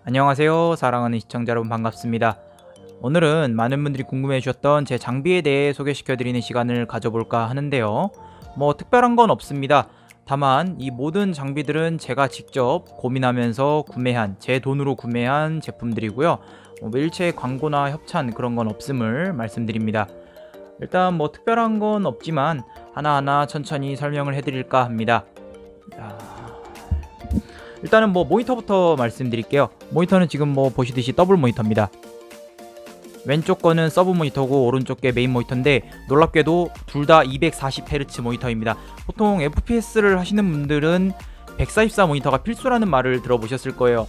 안녕하세요. 사랑하는 시청자 여러분, 반갑습니다. 오늘은 많은 분들이 궁금해 주셨던 제 장비에 대해 소개시켜 드리는 시간을 가져볼까 하는데요. 뭐 특별한 건 없습니다. 다만 이 모든 장비들은 제가 직접 고민하면서 구매한, 제 돈으로 구매한 제품들이고요. 뭐 일체 광고나 협찬 그런 건 없음을 말씀드립니다. 일단 뭐 특별한 건 없지만 하나하나 천천히 설명을 해드릴까 합니다. 자, 일단은 뭐 모니터부터 말씀드릴게요. 모니터는 지금 뭐 보시듯이 더블 모니터입니다. 왼쪽 거는 서브 모니터고 오른쪽 게 메인 모니터인데, 놀랍게도 둘 다 240Hz 모니터입니다. 보통 FPS를 하시는 분들은 144 모니터가 필수라는 말을 들어보셨을 거예요.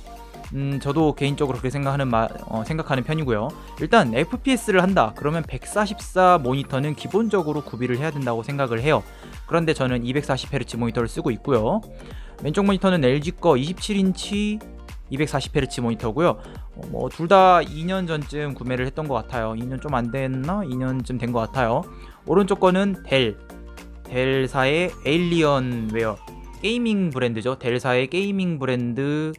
저도 개인적으로 그렇게 생각하는 편이고요. 일단 FPS를 한다 그러면 144 모니터는 기본적으로 구비를 해야 된다고 생각을 해요. 그런데 저는 240Hz 모니터를 쓰고 있고요. 왼쪽 모니터는 LG 거 27인치 240Hz 모니터고요. 뭐 둘 다 2년 전쯤 구매를 했던 것 같아요. 2년 좀 안 됐나? 2년쯤 된 것 같아요. 오른쪽 거는 델사의 에일리언웨어, 게이밍 브랜드죠. 델사의 게이밍 브랜드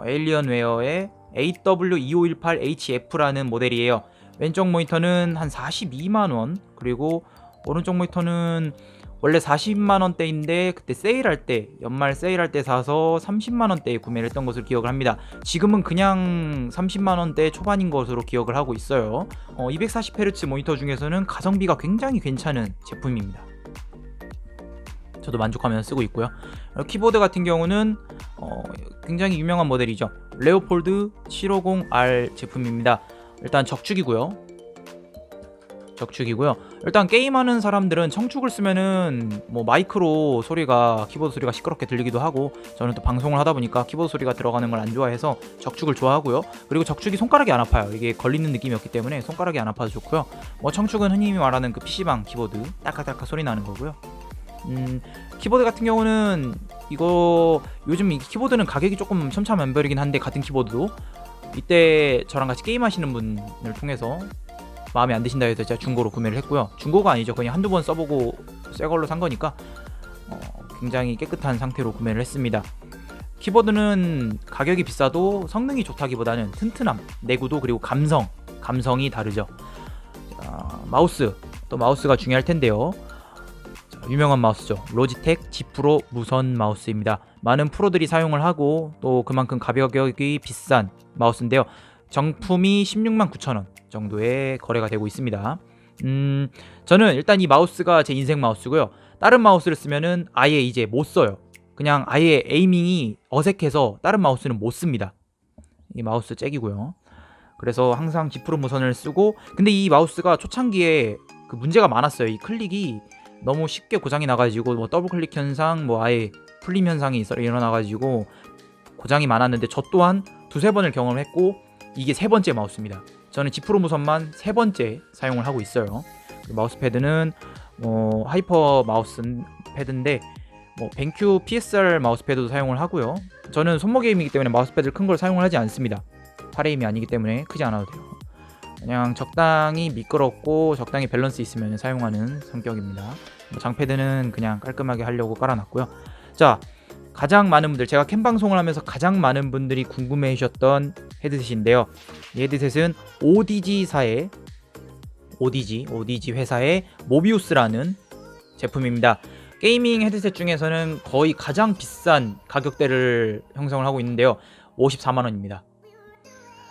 에일리언웨어의 AW2518HF라는 모델이에요. 왼쪽 모니터는 한 42만원, 그리고 오른쪽 모니터는 원래 40만원대인데 그때 세일할 때, 연말 세일할 때 사서 30만원대에 구매를 했던 것으로 기억을 합니다. 지금은 그냥 30만원대 초반인 것으로 기억을 하고 있어요. 240Hz 모니터 중에서는 가성비가 굉장히 괜찮은 제품입니다. 저도 만족하면서 쓰고 있고요. 키보드 같은 경우는 굉장히 유명한 모델이죠. 레오폴드 750R 제품입니다. 일단 적축이고요. 일단 게임하는 사람들은 청축을 쓰면은 뭐 마이크로 소리가, 키보드 소리가 시끄럽게 들리기도 하고, 저는 또 방송을 하다 보니까 키보드 소리가 들어가는 걸 안 좋아해서 적축을 좋아하고요. 그리고 적축이 손가락이 안 아파요. 이게 걸리는 느낌이 없기 때문에 손가락이 안 아파서 좋고요. 뭐 청축은 흔히 말하는 그 PC방 키보드 딸깍딸깍 소리 나는 거고요. 키보드 같은 경우는 이거 요즘 이 키보드는 가격이 조금 천차만별이긴 한데, 같은 키보드도 이때 저랑 같이 게임하시는 분을 통해서 마음에 안 드신다 해서 제가 중고로 구매를 했고요. 중고가 아니죠. 그냥 한두 번 써보고 새 걸로 산 거니까 굉장히 깨끗한 상태로 구매를 했습니다. 키보드는 가격이 비싸도 성능이 좋다기보다는 튼튼함, 내구도, 그리고 감성이 다르죠. 마우스가 중요할 텐데요. 유명한 마우스죠. 로지텍 G 프로 무선 마우스입니다. 많은 프로들이 사용을 하고 또 그만큼 가격이 비싼 마우스인데요. 정품이 169,000원 정도에 거래가 되고 있습니다. 저는 일단 이 마우스가 제 인생 마우스고요. 다른 마우스를 쓰면은 아예 이제 못 써요. 그냥 아예 에이밍이 어색해서 다른 마우스는 못 씁니다. 이 마우스 잭이고요. 그래서 항상 G 프로 무선을 쓰고, 근데 이 마우스가 초창기에 그 문제가 많았어요. 이 클릭이 너무 쉽게 고장이 나가지고, 뭐 더블 클릭 현상, 뭐 아예 풀림 현상이 일어나가지고 고장이 많았는데, 저 또한 두세 번을 경험했고 이게 세 번째 마우스입니다. 저는 G 프로 무선만 세 번째 사용을 하고 있어요. 마우스 패드는 하이퍼 마우스 패드인데, 벤큐 PSR 마우스 패드도 사용을 하고요. 저는 손목 게임이기 때문에 마우스 패드를 큰 걸 사용을 하지 않습니다. 8A임이 아니기 때문에 크지 않아도 돼요. 그냥 적당히 미끄럽고 적당히 밸런스 있으면 사용하는 성격입니다. 장패드는 그냥 깔끔하게 하려고 깔아놨고요. 자, 가장 많은 분들, 제가 캠 방송을 하면서 가장 많은 분들이 궁금해 하셨던 헤드셋인데요. 이 헤드셋은 ODG 회사의 모비우스라는 제품입니다. 게이밍 헤드셋 중에서는 거의 가장 비싼 가격대를 형성을 하고 있는데요. 54만원입니다.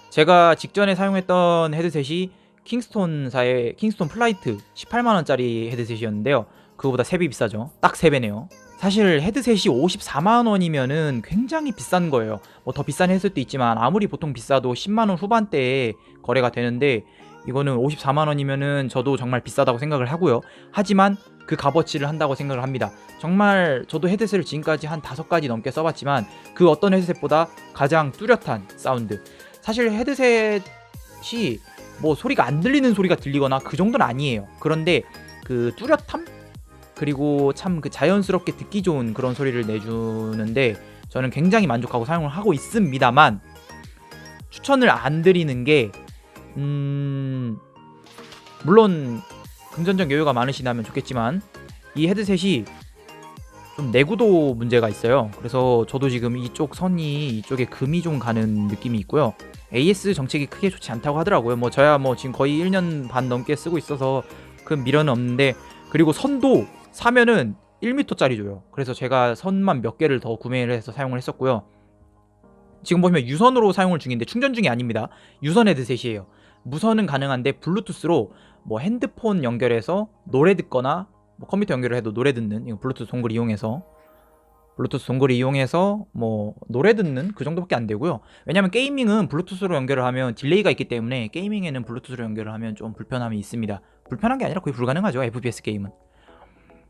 제가 직전에 사용했던 헤드셋이 킹스톤사의 킹스톤 플라이트 18만원짜리 헤드셋이었는데요. 그거보다 3배 비싸죠. 딱 3배네요. 사실 헤드셋이 54만원이면은 굉장히 비싼 거예요. 뭐 더 비싼 헤드셋도 있지만 아무리 보통 비싸도 10만원 후반대에 거래가 되는데, 이거는 54만원이면은 저도 정말 비싸다고 생각을 하고요. 하지만 그 값어치를 한다고 생각을 합니다. 정말 저도 헤드셋을 지금까지 한 5가지 넘게 써봤지만 그 어떤 헤드셋보다 가장 뚜렷한 사운드. 사실 헤드셋이 뭐 소리가 안 들리는 소리가 들리거나 그 정도는 아니에요. 그런데 그 뚜렷함? 그리고 참 그 자연스럽게 듣기 좋은 그런 소리를 내주는데 저는 굉장히 만족하고 사용을 하고 있습니다만, 추천을 안 드리는 게 물론 금전적 여유가 많으시다면 좋겠지만 이 헤드셋이 좀 내구도 문제가 있어요. 그래서 저도 지금 이쪽 선이 이쪽에 금이 좀 가는 느낌이 있고요. AS 정책이 크게 좋지 않다고 하더라고요. 뭐 저야 뭐 지금 거의 1년 반 넘게 쓰고 있어서 큰 미련은 없는데, 그리고 선도 사면은 1m짜리 줘요. 그래서 제가 선만 몇 개를 더 구매를 해서 사용을 했었고요. 지금 보시면 유선으로 사용을 중인데 충전 중이 아닙니다. 유선 헤드셋이에요. 무선은 가능한데 블루투스로 뭐 핸드폰 연결해서 노래 듣거나 뭐 컴퓨터 연결을 해도 노래 듣는, 이거 블루투스 동글 이용해서 뭐 노래 듣는 그 정도밖에 안 되고요. 왜냐면 게이밍은 블루투스로 연결을 하면 딜레이가 있기 때문에 게이밍에는 블루투스로 연결을 하면 좀 불편함이 있습니다. 불편한 게 아니라 거의 불가능하죠, FPS 게임은.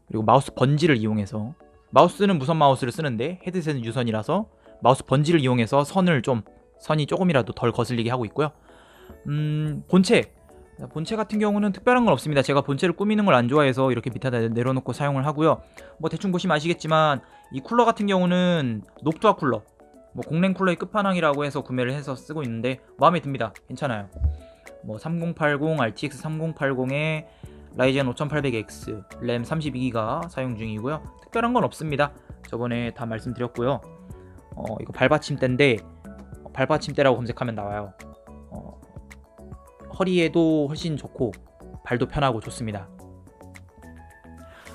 그리고 마우스 번지를 이용해서, 마우스는 무선 마우스를 쓰는데 헤드셋은 유선이라서 마우스 번지를 이용해서 선이 조금이라도 덜 거슬리게 하고 있고요. 본체 같은 경우는 특별한 건 없습니다. 제가 본체를 꾸미는 걸 안 좋아해서 이렇게 밑에다 내려놓고 사용을 하고요. 뭐 대충 보시면 아시겠지만 이 쿨러 같은 경우는 녹투아 쿨러, 뭐 공랭 쿨러의 끝판왕이라고 해서 구매를 해서 쓰고 있는데 마음에 듭니다. 괜찮아요. 뭐 3080 RTX 3080에 라이젠 5800X 램 32기가 사용 중이고요. 특별한 건 없습니다. 저번에 다 말씀드렸고요. 이거 발받침대인데 발받침대라고 검색하면 나와요. 허리에도 훨씬 좋고 발도 편하고 좋습니다.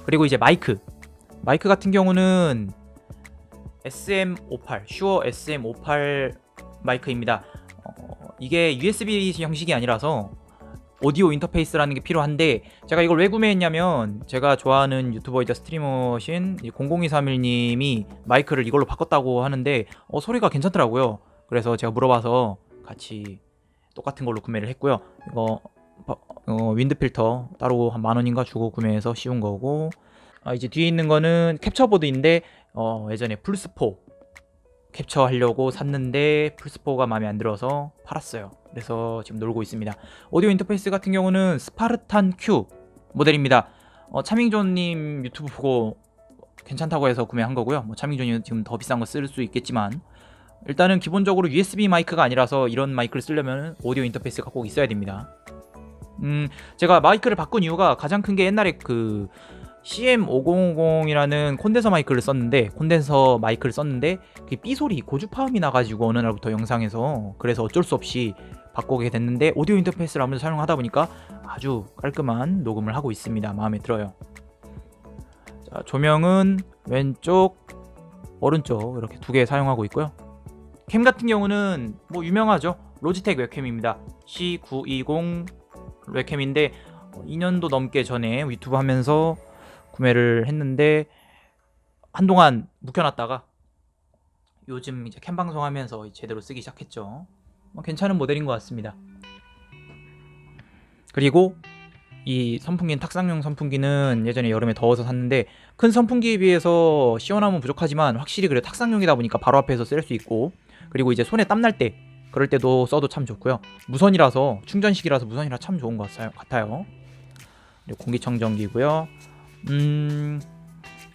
그리고 이제 마이크 같은 경우는 SM58 슈어 SM58 마이크입니다. 이게 USB 형식이 아니라서 오디오 인터페이스라는 게 필요한데, 제가 이걸 왜 구매했냐면 제가 좋아하는 유튜버이자 스트리머신 00231님이 마이크를 이걸로 바꿨다고 하는데 소리가 괜찮더라고요. 그래서 제가 물어봐서 같이 똑같은 걸로 구매를 했고요. 이거 윈드 필터 따로 한 10,000원인가 주고 구매해서 씌운 거고, 이제 뒤에 있는 거는 캡처보드인데 예전에 플스4 캡처하려고 샀는데 플스4가 마음에 안 들어서 팔았어요. 그래서 지금 놀고 있습니다. 오디오 인터페이스 같은 경우는 스파르탄 Q 모델입니다. 차밍존님 유튜브 보고 괜찮다고 해서 구매한 거고요. 뭐 차밍존이 지금 더 비싼 거 쓸 수 있겠지만 일단은 기본적으로 USB 마이크가 아니라서 이런 마이크를 쓰려면 오디오 인터페이스가 꼭 있어야 됩니다. 제가 마이크를 바꾼 이유가 가장 큰 게 옛날에 그 CM5050이라는 콘덴서 마이크를 썼는데 그 삐소리 고주파음이 나가지고 어느 날부터 영상에서, 그래서 어쩔 수 없이 바꾸게 됐는데 오디오 인터페이스를 아무래도 사용하다 보니까 아주 깔끔한 녹음을 하고 있습니다. 마음에 들어요. 자, 조명은 왼쪽 오른쪽 이렇게 두 개 사용하고 있고요. 캠 같은 경우는 뭐 유명하죠. 로지텍 웹캠입니다. C920 웹캠인데 2년도 넘게 전에 유튜브 하면서 구매를 했는데 한동안 묵혀놨다가 요즘 이제 캠 방송하면서 제대로 쓰기 시작했죠. 괜찮은 모델인 것 같습니다. 그리고 이 선풍기는 탁상용 선풍기는 예전에 여름에 더워서 샀는데 큰 선풍기에 비해서 시원함은 부족하지만 확실히 그래 탁상용이다 보니까 바로 앞에서 쓸 수 있고, 그리고 이제 손에 땀 날 때 그럴 때도 써도 참 좋고요. 무선이라서 충전식이라서 무선이라 참 좋은 것 같아요. 그리고 공기청정기고요.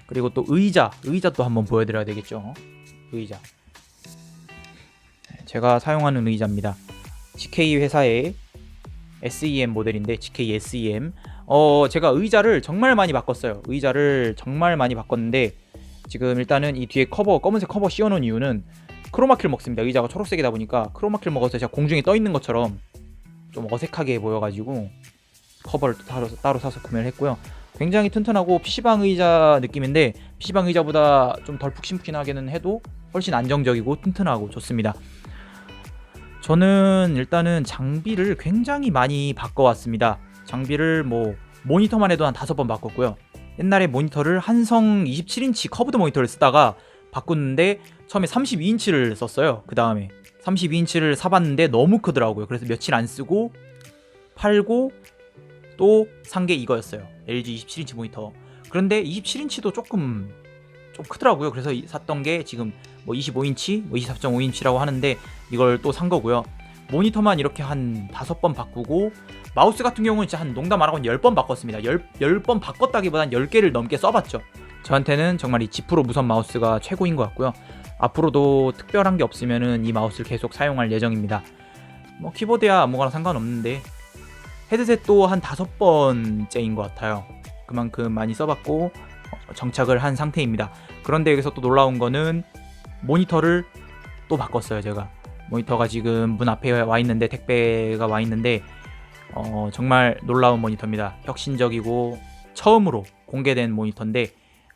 그리고 또 의자도 한번 보여드려야 되겠죠. 의자, 제가 사용하는 의자입니다. GK 회사의 SEM 모델인데 GK SEM. 제가 의자를 정말 많이 바꿨어요. 바꿨는데 지금 일단은 이 뒤에 검은색 커버 씌워놓은 이유는 크로마키를 먹습니다. 의자가 초록색이다 보니까 크로마키를 먹어서 제가 공중에 떠 있는 것처럼 좀 어색하게 보여가지고 커버를 따로 사서 구매를 했고요. 굉장히 튼튼하고 PC방 의자 느낌인데 PC방 의자보다 좀 덜 푹신푹신하게는 해도 훨씬 안정적이고 튼튼하고 좋습니다. 저는 일단은 장비를 굉장히 많이 바꿔왔습니다. 장비를 뭐 모니터만 해도 한 5번 바꿨고요. 옛날에 모니터를 한성 27인치 커브드 모니터를 쓰다가 바꿨는데 처음에 32인치를 썼어요. 그 다음에 32인치를 사봤는데 너무 크더라고요. 그래서 며칠 안 쓰고 팔고 또 산 게 이거였어요. LG 27인치 모니터. 그런데 27인치도 좀 크더라고요. 그래서 샀던 게 지금 뭐 25인치, 뭐 24.5인치라고 하는데 이걸 또 산 거고요. 모니터만 이렇게 한 5번 바꾸고, 마우스 같은 경우는 진짜 한 농담 안 하고 10번 바꿨습니다. 10번 바꿨다기보단 10개를 넘게 써봤죠. 저한테는 정말 이 지프로 무선 마우스가 최고인 것 같고요. 앞으로도 특별한 게 없으면은 이 마우스를 계속 사용할 예정입니다. 뭐 키보드야 아무거나 상관없는데 헤드셋도 한 5번째인 것 같아요. 그만큼 많이 써봤고 정착을 한 상태입니다. 그런데 여기서 또 놀라운 거는 모니터를 또 바꿨어요. 제가 모니터가 지금 문 앞에 와 있는데, 택배가 와 있는데 정말 놀라운 모니터입니다. 혁신적이고 처음으로 공개된 모니터인데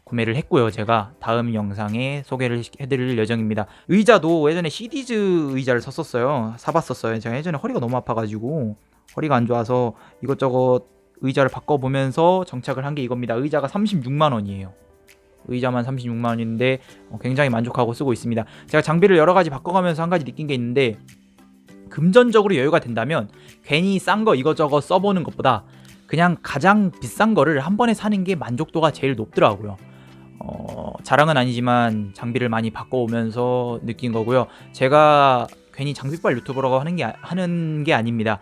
구매를 했고요. 제가 다음 영상에 소개를 해드릴 예정입니다. 의자도 예전에 시디즈 의자를 샀었어요. 사봤었어요. 제가 예전에 허리가 너무 아파가지고, 허리가 안 좋아서 이것저것 의자를 바꿔보면서 정착을 한 게 이겁니다. 의자가 36만원이에요. 의자만 36만원인데 굉장히 만족하고 쓰고 있습니다. 제가 장비를 여러가지 바꿔가면서 한 가지 느낀 게 있는데, 금전적으로 여유가 된다면 괜히 싼 거 이것저것 써보는 것보다 그냥 가장 비싼 거를 한 번에 사는 게 만족도가 제일 높더라고요. 자랑은 아니지만 장비를 많이 바꿔오면서 느낀 거고요. 제가 괜히 장비빨 유튜버라고 하는 게 아닙니다.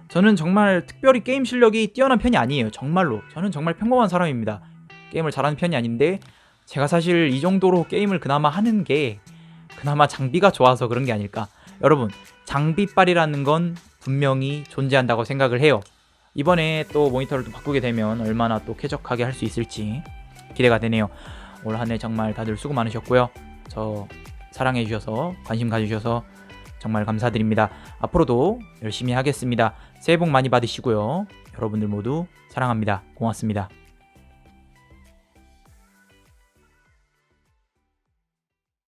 저는 정말 특별히 게임 실력이 뛰어난 편이 아니에요. 정말로 저는 정말 평범한 사람입니다. 게임을 잘하는 편이 아닌데, 제가 사실 이 정도로 게임을 그나마 하는 게 그나마 장비가 좋아서 그런 게 아닐까. 여러분, 장비빨이라는 건 분명히 존재한다고 생각을 해요. 이번에 또 모니터를 또 바꾸게 되면 얼마나 또 쾌적하게 할 수 있을지 기대가 되네요. 올 한 해 정말 다들 수고 많으셨고요. 저 사랑해 주셔서, 관심 가주셔서 정말 감사드립니다. 앞으로도 열심히 하겠습니다. 새해 복 많이 받으시고요. 여러분들 모두 사랑합니다. 고맙습니다.